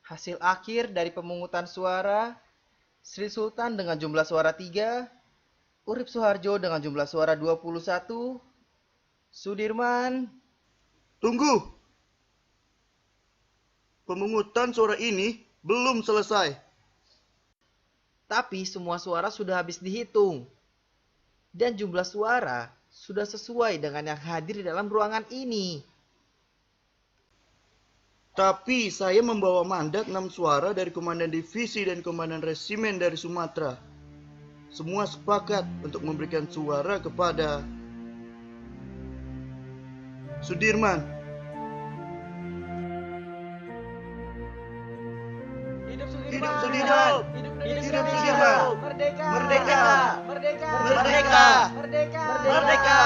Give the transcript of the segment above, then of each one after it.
Hasil akhir dari pemungutan suara, Sri Sultan dengan jumlah suara 3, Urip Suharjo dengan jumlah suara 21, Sudirman. Tunggu, pemungutan suara ini belum selesai. Tapi semua suara sudah habis dihitung. Dan jumlah suara sudah sesuai dengan yang hadir di dalam ruangan ini. Tapi saya membawa mandat 6 suara dari Komandan Divisi dan Komandan Resimen dari Sumatera. Semua sepakat untuk memberikan suara kepada Sudirman. Hidup Hidup Sudirman! Sudirman! Hidup Hidup Sudirman! Sudirman! Merdeka! Merdeka! Merdeka! Merdeka! Merdeka! Merdeka!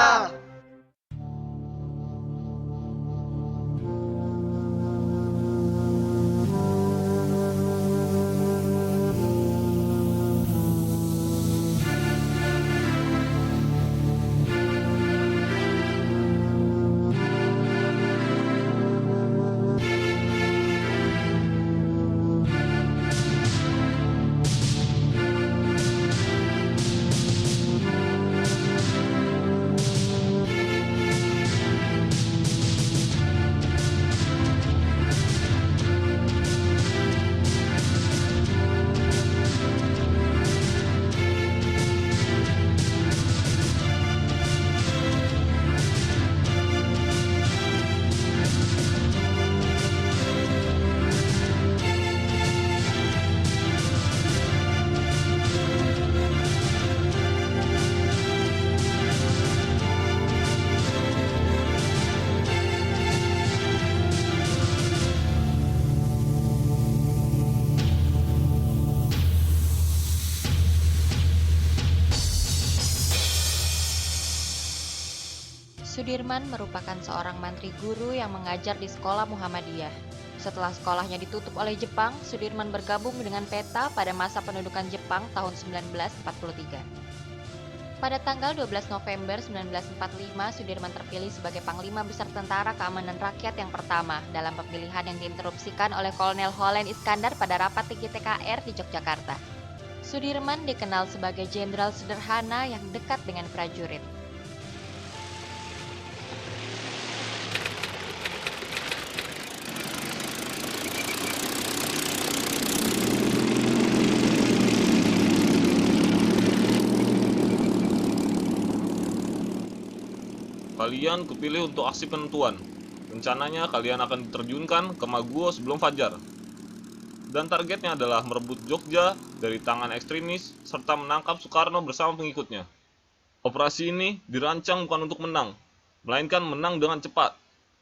Sudirman merupakan seorang mantri guru yang mengajar di sekolah Muhammadiyah. Setelah sekolahnya ditutup oleh Jepang, Sudirman bergabung dengan PETA pada masa pendudukan Jepang tahun 1943. Pada tanggal 12 November 1945, Sudirman terpilih sebagai Panglima Besar Tentara Keamanan Rakyat yang pertama dalam pemilihan yang diinterupsikan oleh Kolonel Holen Iskandar pada rapat tinggi TKR di Yogyakarta. Sudirman dikenal sebagai jenderal sederhana yang dekat dengan prajurit. Kalian kepilih untuk aksi penentuan. Rencananya kalian akan diterjunkan ke Maguwo sebelum fajar. Dan targetnya adalah merebut Jogja dari tangan ekstremis serta menangkap Soekarno bersama pengikutnya. Operasi ini dirancang bukan untuk menang, melainkan menang dengan cepat.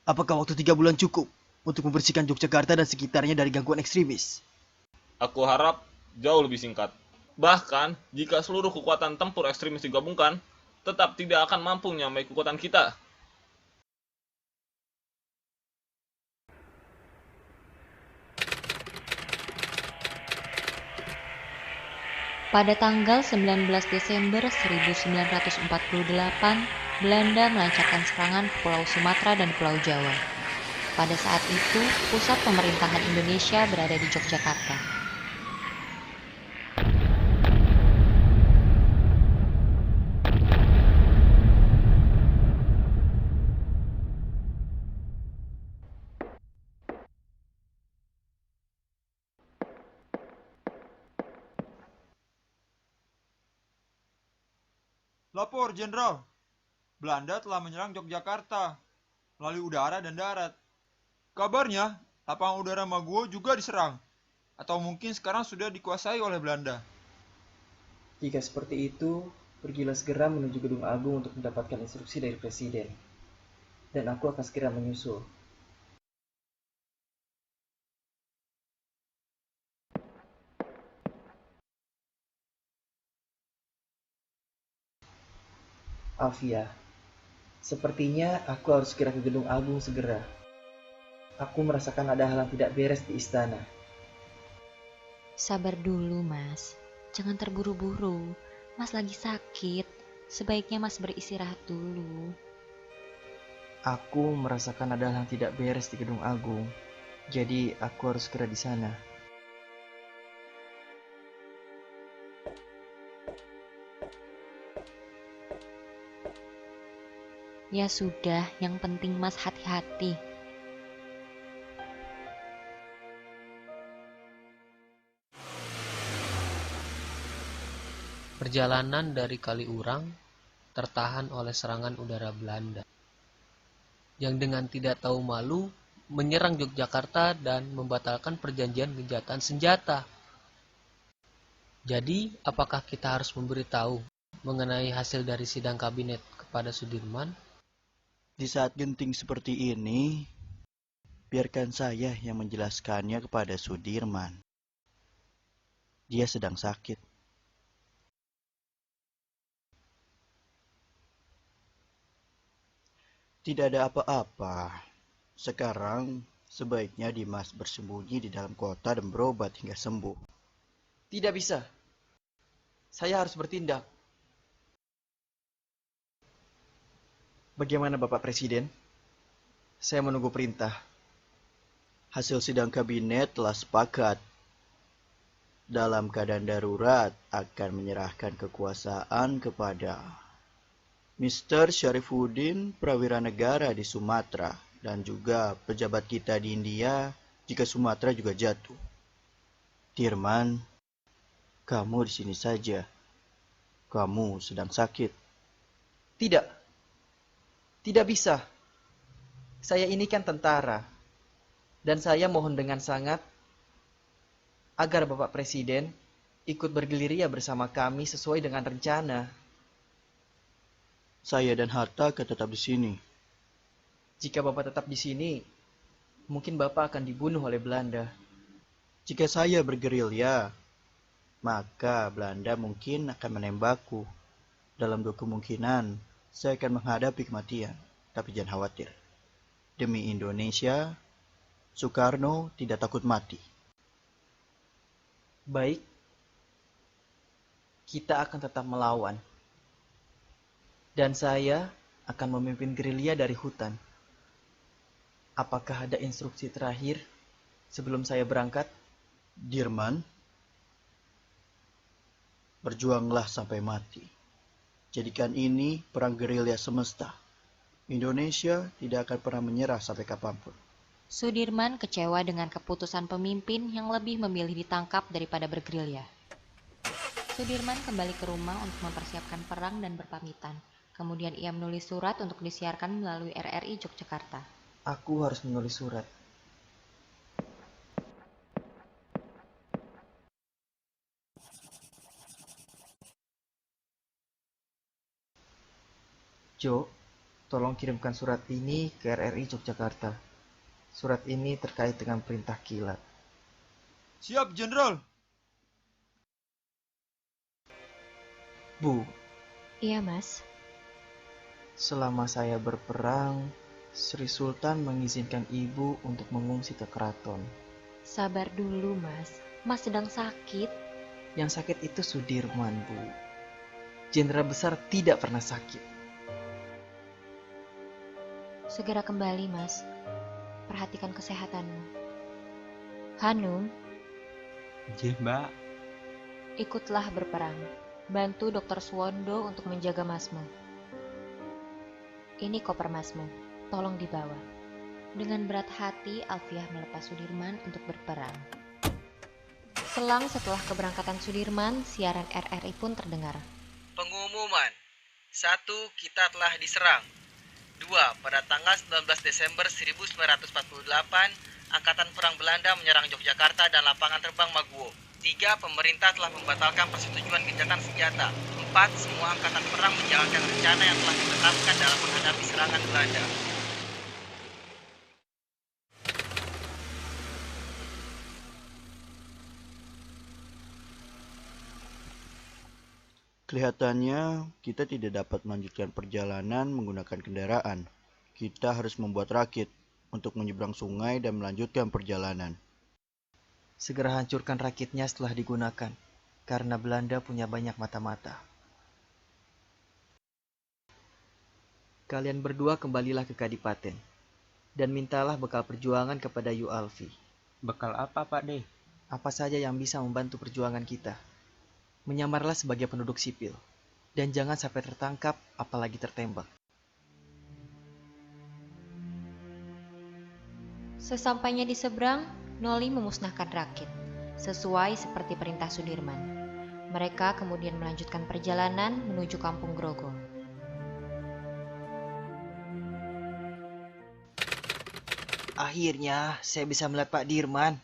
Apakah waktu 3 bulan cukup untuk membersihkan Yogyakarta dan sekitarnya dari gangguan ekstremis? Aku harap jauh lebih singkat. Bahkan, jika seluruh kekuatan tempur ekstremis digabungkan, tetap tidak akan mampu menyamai kekuatan kita. Pada tanggal 19 Desember 1948, Belanda melancarkan serangan ke Pulau Sumatera dan Pulau Jawa. Pada saat itu, pusat pemerintahan Indonesia berada di Yogyakarta. Lapor, Jenderal. Belanda telah menyerang Yogyakarta melalui udara dan darat. Kabarnya, lapangan udara Maguwo juga diserang. Atau mungkin sekarang sudah dikuasai oleh Belanda. Jika seperti itu, pergilah segera menuju Gedung Agung untuk mendapatkan instruksi dari Presiden. Dan aku akan segera menyusul. Alfia, sepertinya aku harus segera ke Gedung Agung segera. Aku merasakan ada hal yang tidak beres di istana. Sabar dulu, Mas. Jangan terburu-buru. Mas lagi sakit. Sebaiknya Mas beristirahat dulu. Aku merasakan ada hal yang tidak beres di Gedung Agung. Jadi aku harus segera di sana. Ya sudah, yang penting Mas hati-hati. Perjalanan dari Kaliurang tertahan oleh serangan udara Belanda yang dengan tidak tahu malu menyerang Yogyakarta dan membatalkan perjanjian gencatan senjata. Jadi, apakah kita harus memberitahu mengenai hasil dari sidang kabinet kepada Sudirman? Di saat genting seperti ini, biarkan saya yang menjelaskannya kepada Sudirman. Dia sedang sakit. Tidak ada apa-apa. Sekarang sebaiknya Dimas bersembunyi di dalam kota dan berobat hingga sembuh. Tidak bisa. Saya harus bertindak. Bagaimana Bapak Presiden? Saya menunggu perintah. Hasil sidang kabinet telah sepakat. Dalam keadaan darurat akan menyerahkan kekuasaan kepada Mr. Syarifuddin, prawira negara di Sumatera, dan juga pejabat kita di India jika Sumatera juga jatuh. Dirman, kamu di sini saja. Kamu sedang sakit. Tidak. Tidak bisa. Saya ini kan tentara. Dan saya mohon dengan sangat agar Bapak Presiden ikut bergerilya bersama kami sesuai dengan rencana. Saya dan Hatta akan tetap di sini. Jika Bapak tetap di sini, mungkin Bapak akan dibunuh oleh Belanda. Jika saya bergerilya, maka Belanda mungkin akan menembakku. Dalam dua kemungkinan, saya akan menghadapi kematian. Tapi jangan khawatir. Demi Indonesia, Soekarno tidak takut mati. Baik, kita akan tetap melawan. Dan saya akan memimpin gerilya dari hutan. Apakah ada instruksi terakhir sebelum saya berangkat? Dirman, berjuanglah sampai mati. Jadikan ini perang gerilya semesta. Indonesia tidak akan pernah menyerah sampai kapanpun. Sudirman kecewa dengan keputusan pemimpin yang lebih memilih ditangkap daripada bergerilya. Sudirman kembali ke rumah untuk mempersiapkan perang dan berpamitan. Kemudian ia menulis surat untuk disiarkan melalui RRI Yogyakarta. Aku harus menulis surat. Jo, tolong kirimkan surat ini ke RRI Yogyakarta. Surat ini terkait dengan perintah kilat. Siap, Jenderal. Bu, Iya, Mas. selama saya berperang, Sri Sultan mengizinkan ibu untuk mengungsi ke keraton. Sabar dulu, Mas. Mas sedang sakit. Yang sakit itu Sudirman, Bu. Jenderal besar tidak pernah sakit. Segera kembali, Mas. Perhatikan kesehatanmu. Hanum, Mbak. ikutlah berperang. Bantu Dr. Suwondo untuk menjaga Masmu. Ini koper Masmu. Tolong dibawa. Dengan berat hati, Alfiah melepas Sudirman untuk berperang. Selang setelah keberangkatan Sudirman, siaran RRI pun terdengar. Pengumuman. 1. Kita telah diserang. 2. Pada tanggal 19 Desember 1948, Angkatan Perang Belanda menyerang Yogyakarta dan lapangan terbang Maguwo. 3. Pemerintah telah membatalkan persetujuan gencatan senjata. 4. Semua angkatan perang menjalankan rencana yang telah ditetapkan dalam menghadapi serangan Belanda. Kelihatannya kita tidak dapat melanjutkan perjalanan menggunakan kendaraan. Kita harus membuat rakit untuk menyeberang sungai dan melanjutkan perjalanan. Segera hancurkan rakitnya setelah digunakan, karena Belanda punya banyak mata-mata. Kalian berdua kembalilah ke Kadipaten. Dan mintalah bekal perjuangan kepada Yu Alfi. Bekal apa, Pak De? Apa saja yang bisa membantu perjuangan kita. Menyamarlah sebagai penduduk sipil. Dan jangan sampai tertangkap, apalagi tertembak. Sesampainya di seberang, Noli memusnahkan rakit, sesuai seperti perintah Sudirman. Mereka kemudian melanjutkan perjalanan menuju kampung Grogol. Akhirnya, saya bisa melihat Pak Dirman.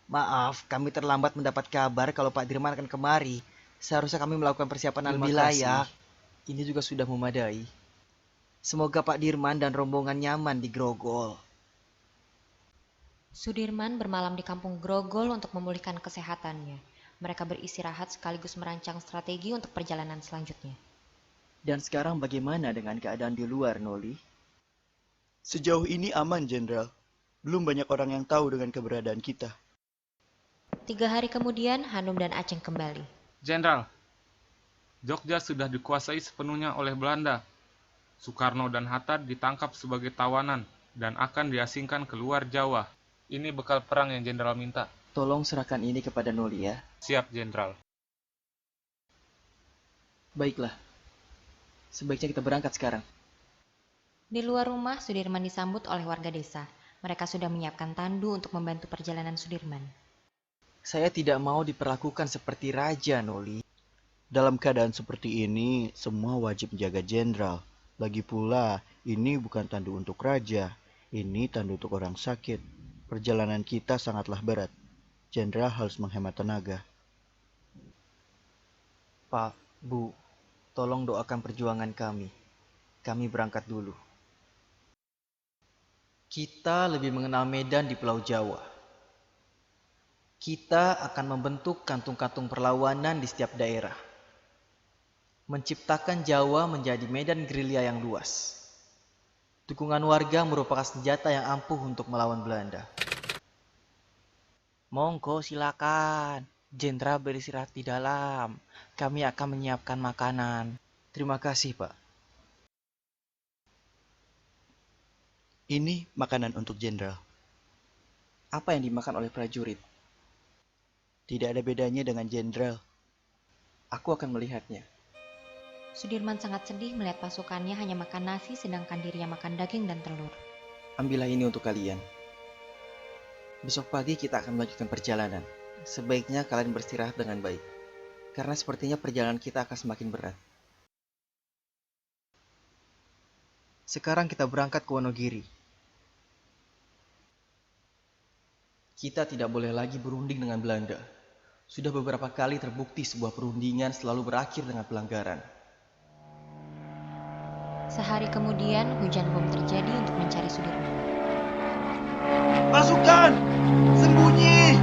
Maaf, kami terlambat mendapat kabar kalau Pak Dirman akan kemari. Seharusnya kami melakukan persiapan lebih layak. Ini juga sudah memadai. Semoga Pak Dirman dan rombongan nyaman di Grogol. Sudirman bermalam di kampung Grogol untuk memulihkan kesehatannya. Mereka beristirahat sekaligus merancang strategi untuk perjalanan selanjutnya. Dan sekarang bagaimana dengan keadaan di luar, Noli? Sejauh ini aman, Jenderal. Belum banyak orang yang tahu dengan keberadaan kita. 3 hari kemudian, Hanum dan Aceng kembali. Jenderal, Jogja sudah dikuasai sepenuhnya oleh Belanda. Soekarno dan Hatta ditangkap sebagai tawanan dan akan diasingkan ke luar Jawa. Ini bekal perang yang Jenderal minta. Tolong serahkan ini kepada Noli ya. Siap, Jenderal. Baiklah. Sebaiknya kita berangkat sekarang. Di luar rumah, Sudirman disambut oleh warga desa. Mereka sudah menyiapkan tandu untuk membantu perjalanan Sudirman. Saya tidak mau diperlakukan seperti raja, Noli. Dalam keadaan seperti ini, semua wajib menjaga Jenderal. Lagi pula, ini bukan tandu untuk raja. Ini tandu untuk orang sakit. Perjalanan kita sangatlah berat. Jenderal harus menghemat tenaga. Pak, Bu, tolong doakan perjuangan kami. Kami berangkat dulu. Kita lebih mengenal Medan di Pulau Jawa. Kita akan membentuk kantung-kantung perlawanan di setiap daerah. Menciptakan Jawa menjadi medan gerilya yang luas. Dukungan warga merupakan senjata yang ampuh untuk melawan Belanda. Monggo silakan. Jenderal beristirahat di dalam. Kami akan menyiapkan makanan. Terima kasih, Pak. Ini makanan untuk Jenderal. Apa yang dimakan oleh prajurit? Tidak ada bedanya dengan Jenderal. Aku akan melihatnya. Sudirman sangat sedih melihat pasukannya hanya makan nasi sedangkan dirinya makan daging dan telur. Ambillah ini untuk kalian. Besok pagi kita akan melanjutkan perjalanan. Sebaiknya kalian beristirahat dengan baik. Karena sepertinya perjalanan kita akan semakin berat. Sekarang kita berangkat ke Wonogiri. Kita tidak boleh lagi berunding dengan Belanda. Sudah beberapa kali terbukti sebuah perundingan selalu berakhir dengan pelanggaran. Sehari kemudian, hujan bom terjadi untuk mencari Sudirman. Pasukan! Sembunyi!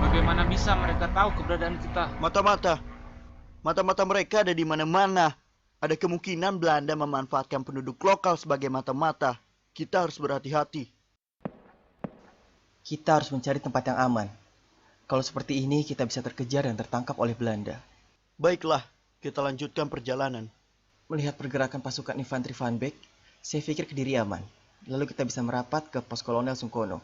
Bagaimana bisa mereka tahu keberadaan kita? Mata-mata mereka ada di mana-mana. Ada kemungkinan Belanda memanfaatkan penduduk lokal sebagai mata-mata. Kita harus berhati-hati. Kita harus mencari tempat yang aman. Kalau seperti ini, kita bisa terkejar dan tertangkap oleh Belanda. Baiklah, kita lanjutkan perjalanan. Melihat pergerakan pasukan infanteri Van Beek, saya pikir Kediri aman. Lalu kita bisa merapat ke pos Kolonel Sungkono.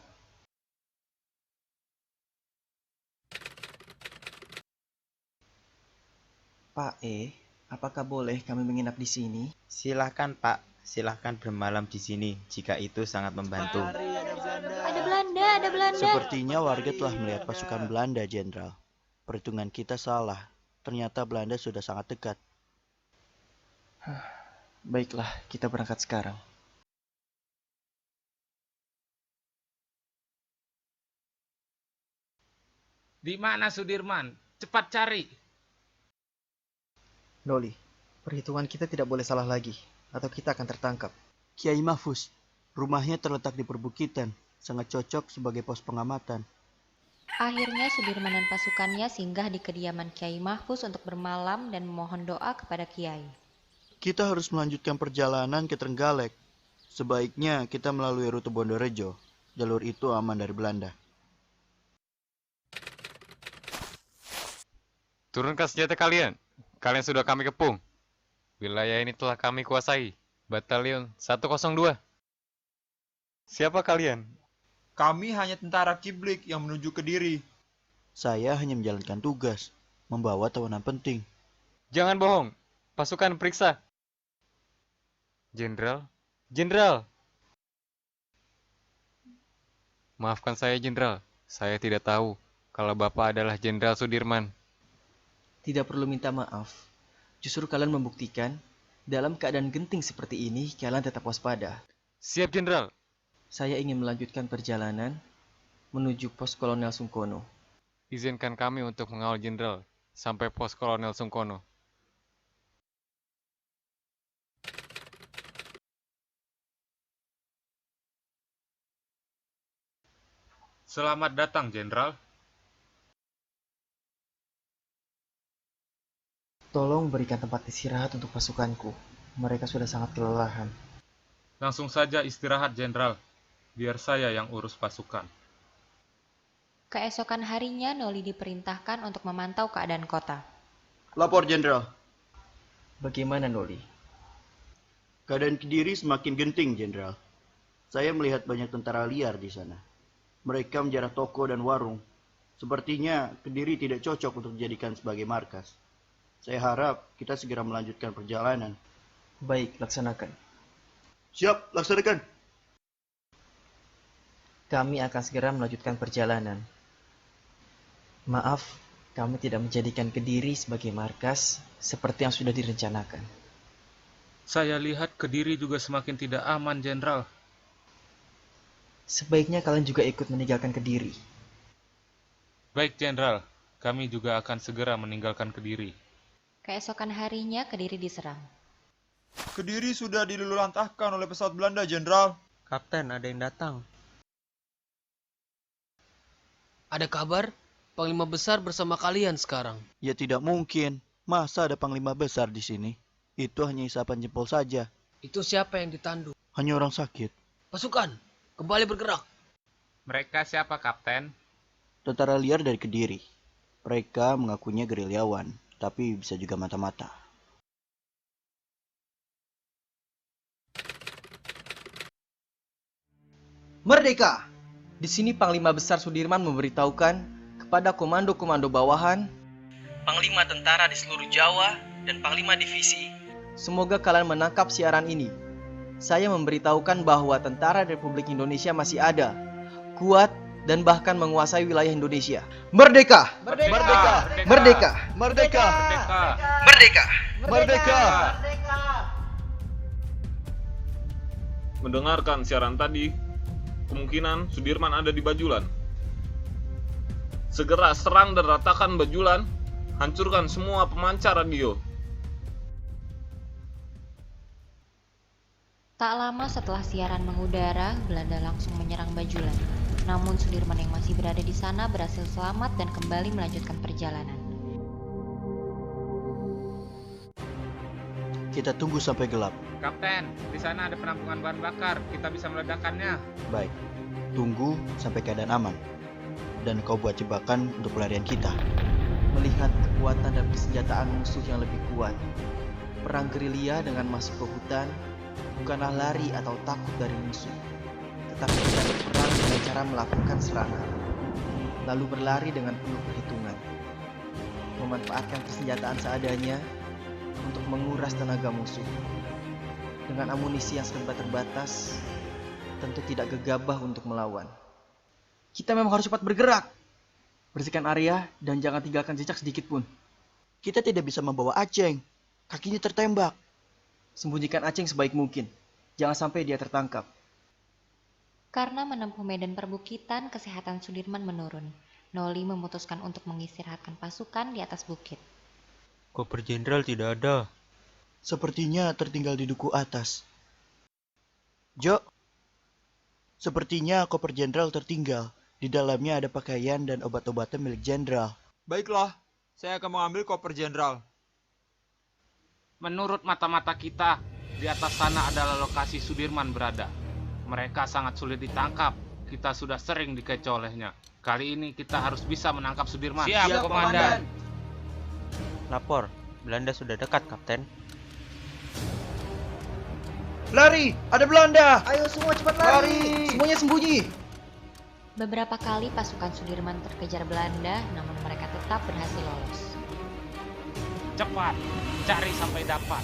Pak apakah boleh kami menginap di sini? Silahkan, Pak. Silahkan bermalam di sini jika itu sangat membantu. Ada Belanda! Sepertinya warga telah melihat pasukan Belanda, Jenderal. Perhitungan kita salah. Ternyata Belanda sudah sangat dekat. Baiklah, kita berangkat sekarang. Di mana Sudirman? Cepat cari. Noli, perhitungan kita tidak boleh salah lagi, atau kita akan tertangkap. Kiai Mahfuz, rumahnya terletak di perbukitan. Sangat cocok sebagai pos pengamatan. Akhirnya Sudirman dan pasukannya singgah di kediaman Kiai Mahfuz untuk bermalam dan memohon doa kepada Kiai. Kita harus melanjutkan perjalanan ke Trenggalek. Sebaiknya kita melalui rute Bondorejo. Jalur itu aman dari Belanda. Turunkan senjata kalian. Kalian sudah kami kepung. Wilayah ini telah kami kuasai. Batalion 102. Siapa kalian? Kami hanya tentara Kiblik yang menuju Kediri. Saya hanya menjalankan tugas, membawa tawanan penting. Jangan bohong. Pasukan periksa. Jenderal? Jenderal! Maafkan saya, Jenderal. Saya tidak tahu kalau Bapak adalah Jenderal Sudirman. Tidak perlu minta maaf. Justru kalian membuktikan, dalam keadaan genting seperti ini, kalian tetap waspada. Siap, Jenderal. Saya ingin melanjutkan perjalanan menuju pos Kolonel Sungkono. Izinkan kami untuk mengawal Jenderal sampai pos Kolonel Sungkono. Selamat datang, Jenderal. Tolong berikan tempat istirahat untuk pasukanku. Mereka sudah sangat kelelahan. Langsung saja istirahat, Jenderal. Biar saya yang urus pasukan. Keesokan harinya, Noli diperintahkan untuk memantau keadaan kota. Lapor, Jenderal. Bagaimana, Noli? Keadaan Kediri semakin genting, Jenderal. Saya melihat banyak tentara liar di sana. Mereka menjarah toko dan warung. Sepertinya Kediri tidak cocok untuk dijadikan sebagai markas. Saya harap kita segera melanjutkan perjalanan. Baik, laksanakan. Siap, laksanakan. Kami akan segera melanjutkan perjalanan. Maaf, kami tidak menjadikan Kediri sebagai markas seperti yang sudah direncanakan. Saya lihat Kediri juga semakin tidak aman, Jenderal. Sebaiknya kalian juga ikut meninggalkan Kediri. Baik, Jenderal. Kami juga akan segera meninggalkan Kediri. Keesokan harinya, Kediri diserang. Kediri sudah diluluhlantahkan oleh pesawat Belanda, Jenderal. Kapten, ada yang datang. Ada kabar? Panglima besar bersama kalian sekarang. Ya tidak mungkin. Masa ada panglima besar di sini? Itu hanya isapan jempol saja. Itu siapa yang ditandu? Hanya orang sakit. Pasukan, kembali bergerak. Mereka siapa, Kapten? Tentara liar dari Kediri. Mereka mengakunya gerilyawan, tapi bisa juga mata-mata. Merdeka! Di sini Panglima Besar Sudirman memberitahukan kepada komando-komando bawahan, Panglima tentara di seluruh Jawa, dan Panglima divisi. semoga kalian menangkap siaran ini. Saya memberitahukan bahwa tentara Republik Indonesia masih ada, kuat, dan bahkan menguasai wilayah Indonesia. Merdeka! Merdeka! Merdeka! Merdeka! Merdeka! Merdeka! Mendengarkan siaran tadi, kemungkinan Sudirman ada di Bajulan. Segera serang dan ratakan Bajulan, hancurkan semua pemancar radio. Tak lama setelah siaran mengudara, Belanda langsung menyerang Bajulan. Namun Sudirman yang masih berada di sana berhasil selamat dan kembali melanjutkan perjalanan. Kita tunggu sampai gelap. Kapten, di sana ada penampungan bahan bakar. Kita bisa meledakkannya. Baik, tunggu sampai keadaan aman. Dan kau buat jebakan untuk pelarian kita. Melihat kekuatan dan persenjataan musuh yang lebih kuat, perang gerilya dengan masuk ke hutan bukanlah lari atau takut dari musuh, tetapi kita berperang dengan cara melakukan serangan, lalu berlari dengan penuh perhitungan, memanfaatkan persenjataan seadanya untuk menguras tenaga musuh. Dengan amunisi yang serba terbatas, tentu tidak gegabah untuk melawan. Kita memang harus cepat bergerak. Bersihkan area dan jangan tinggalkan jejak sedikit pun. Kita tidak bisa membawa Aceng. Kakinya tertembak. Sembunyikan Aceng sebaik mungkin. Jangan sampai dia tertangkap. Karena menempuh medan perbukitan, kesehatan Sudirman menurun. Noli memutuskan untuk mengistirahatkan pasukan di atas bukit. Koper Jenderal tidak ada. Sepertinya tertinggal di duku atas. Jo, sepertinya koper jenderal tertinggal. Di dalamnya ada pakaian dan obat-obatan milik jenderal. Baiklah, saya akan mengambil koper Jenderal. Menurut mata-mata kita, di atas sana adalah lokasi Sudirman berada. Mereka sangat sulit ditangkap. Kita sudah sering dikecoh olehnya. Kali ini kita harus bisa menangkap Sudirman. Siap, Komandan. Lapor, Belanda sudah dekat, Kapten. Lari! Ada Belanda! Ayo semua cepat Lari! Semuanya sembunyi! Beberapa kali pasukan Sudirman terkejar Belanda, namun mereka tetap berhasil lolos. Cepat, cari sampai dapat.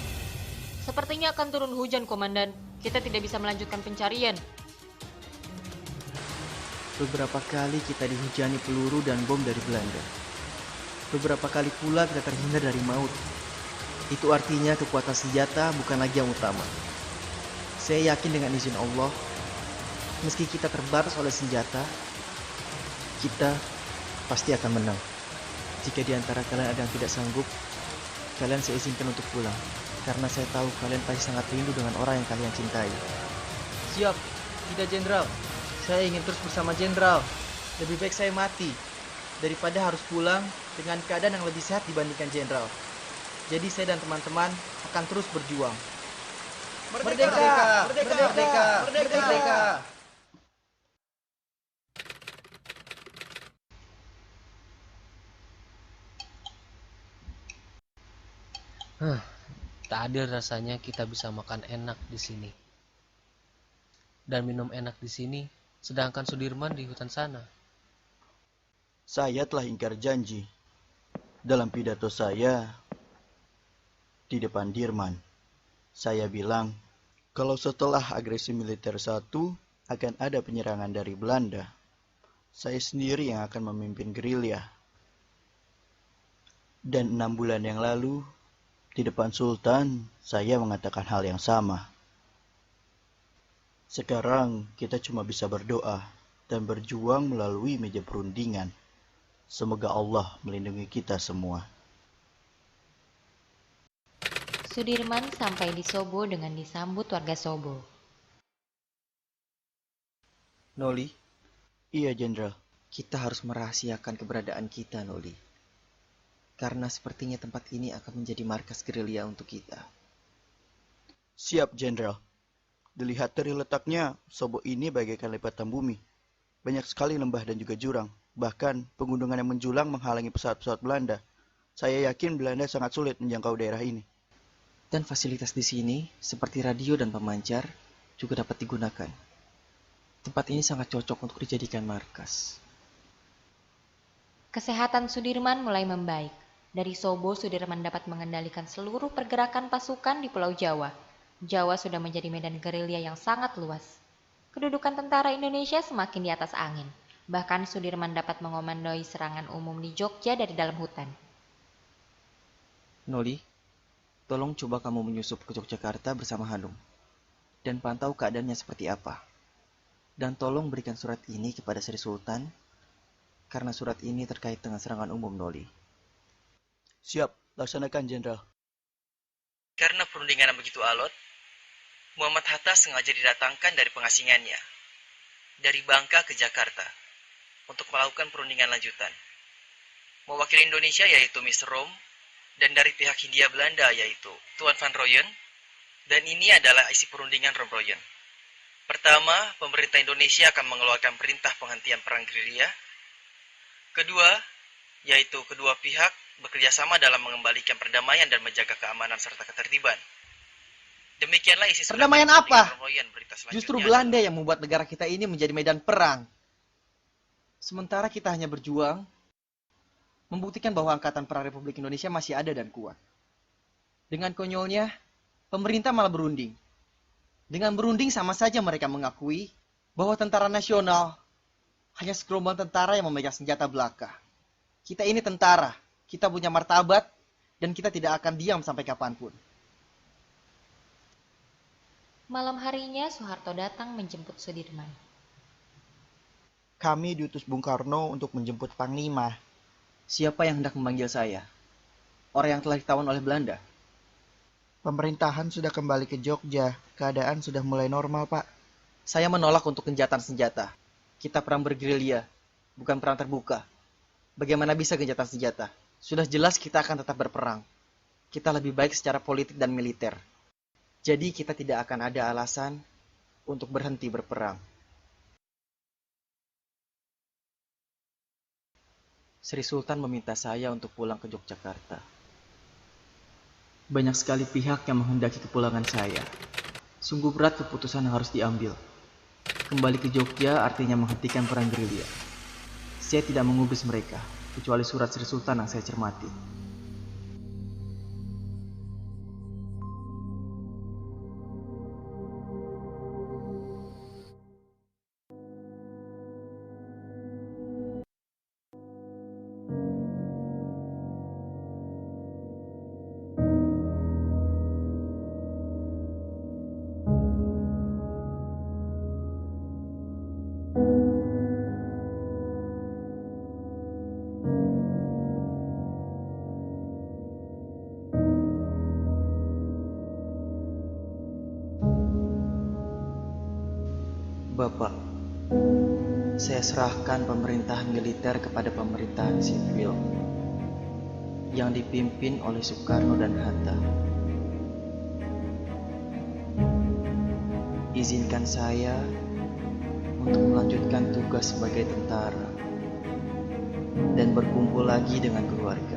Sepertinya akan turun hujan, Komandan. Kita tidak bisa melanjutkan pencarian. Beberapa kali kita dihujani peluru dan bom dari Belanda. Beberapa kali pula kita terhindar dari maut. Itu artinya kekuatan senjata bukan lagi yang utama. Saya yakin dengan izin Allah, meski kita terbatas oleh senjata, kita pasti akan menang. Jika di antara kalian ada yang tidak sanggup, kalian saya izinkan untuk pulang. Karena saya tahu kalian pasti sangat rindu dengan orang yang kalian cintai. Siap, tidak Jenderal. Saya ingin terus bersama Jenderal. Lebih baik saya mati daripada harus pulang dengan keadaan yang lebih sehat dibandingkan Jenderal. Jadi saya dan teman-teman akan terus berjuang. Merdeka! Merdeka! Merdeka! Merdeka! Merdeka! Merdeka! Tak adil rasanya kita bisa makan enak di sini dan minum enak di sini, sedangkan Sudirman di hutan sana. Saya telah ingkar janji dalam pidato saya di depan Dirman. Saya bilang kalau setelah agresi militer 1 akan ada penyerangan dari Belanda. Saya sendiri yang akan memimpin gerilya. Dan 6 bulan yang lalu di depan Sultan saya mengatakan hal yang sama. Sekarang kita cuma bisa berdoa dan berjuang melalui meja perundingan. Semoga Allah melindungi kita semua. Sudirman sampai di Sobo dengan disambut warga Sobo. Noli, Iya, Jenderal. kita harus merahasiakan keberadaan kita, Noli. Karena sepertinya tempat ini akan menjadi markas gerilya untuk kita. Siap, Jenderal. Dilihat dari letaknya, Sobo ini bagaikan lipatan bumi. Banyak sekali lembah dan juga jurang. Bahkan, pegunungan yang menjulang menghalangi pesawat-pesawat Belanda. Saya yakin Belanda sangat sulit menjangkau daerah ini. Dan fasilitas di sini, seperti radio dan pemancar, juga dapat digunakan. Tempat ini sangat cocok untuk dijadikan markas. Kesehatan Sudirman mulai membaik. Dari Sobo, Sudirman dapat mengendalikan seluruh pergerakan pasukan di Pulau Jawa. Jawa sudah menjadi medan gerilya yang sangat luas. Kedudukan tentara Indonesia semakin di atas angin. Bahkan Sudirman dapat mengomandoi serangan umum di Jogja dari dalam hutan. Noli, tolong coba kamu menyusup ke Yogyakarta bersama Hanum. Dan pantau keadaannya seperti apa. Dan tolong berikan surat ini kepada Sri Sultan, karena surat ini terkait dengan serangan umum, Noli. Siap, laksanakan, Jenderal. Karena perundingan yang begitu alot, Muhammad Hatta sengaja didatangkan dari pengasingannya, dari Bangka ke Jakarta, untuk melakukan perundingan lanjutan. Mewakili Indonesia yaitu Mr. Rom, dan dari pihak Hindia Belanda yaitu Tuan Van Rooyen, dan ini adalah isi perundingan Rom Rooyen. Pertama, pemerintah Indonesia akan mengeluarkan perintah penghentian perang gerilya. Kedua, yaitu kedua pihak bekerja sama dalam mengembalikan perdamaian dan menjaga keamanan serta ketertiban. Demikianlah isi surat Perdamaian perundingan apa? Rom Rooyen. Berita selanjutnya Justru Belanda yang membuat negara kita ini menjadi medan perang. Sementara kita hanya berjuang, membuktikan bahwa Angkatan Perang Republik Indonesia masih ada dan kuat. Dengan konyolnya, pemerintah malah berunding. Dengan berunding sama saja mereka mengakui bahwa tentara nasional hanya segerombol tentara yang memegang senjata belaka. Kita ini tentara, kita punya martabat, dan kita tidak akan diam sampai kapanpun. Malam harinya Soeharto datang menjemput Sudirman. Kami diutus Bung Karno untuk menjemput Panglima. Siapa yang hendak memanggil saya? Orang yang telah ditawan oleh Belanda? Pemerintahan sudah kembali ke Jogja. Keadaan sudah mulai normal, Pak. Saya menolak untuk gencatan senjata. Kita perang bergerilya, bukan perang terbuka. Bagaimana bisa gencatan senjata? Sudah jelas kita akan tetap berperang. Kita lebih baik secara politik dan militer. Jadi kita tidak akan ada alasan untuk berhenti berperang. Sri Sultan meminta saya untuk pulang ke Yogyakarta. Banyak sekali pihak yang menghendaki kepulangan saya. Sungguh berat keputusan yang harus diambil. Kembali ke Jogja artinya menghentikan perang gerilya. Saya tidak mengubris mereka, kecuali surat Sri Sultan yang saya cermati. Bapak, saya serahkan pemerintahan militer kepada pemerintahan sipil yang dipimpin oleh Soekarno dan Hatta. Izinkan saya untuk melanjutkan tugas sebagai tentara dan berkumpul lagi dengan keluarga.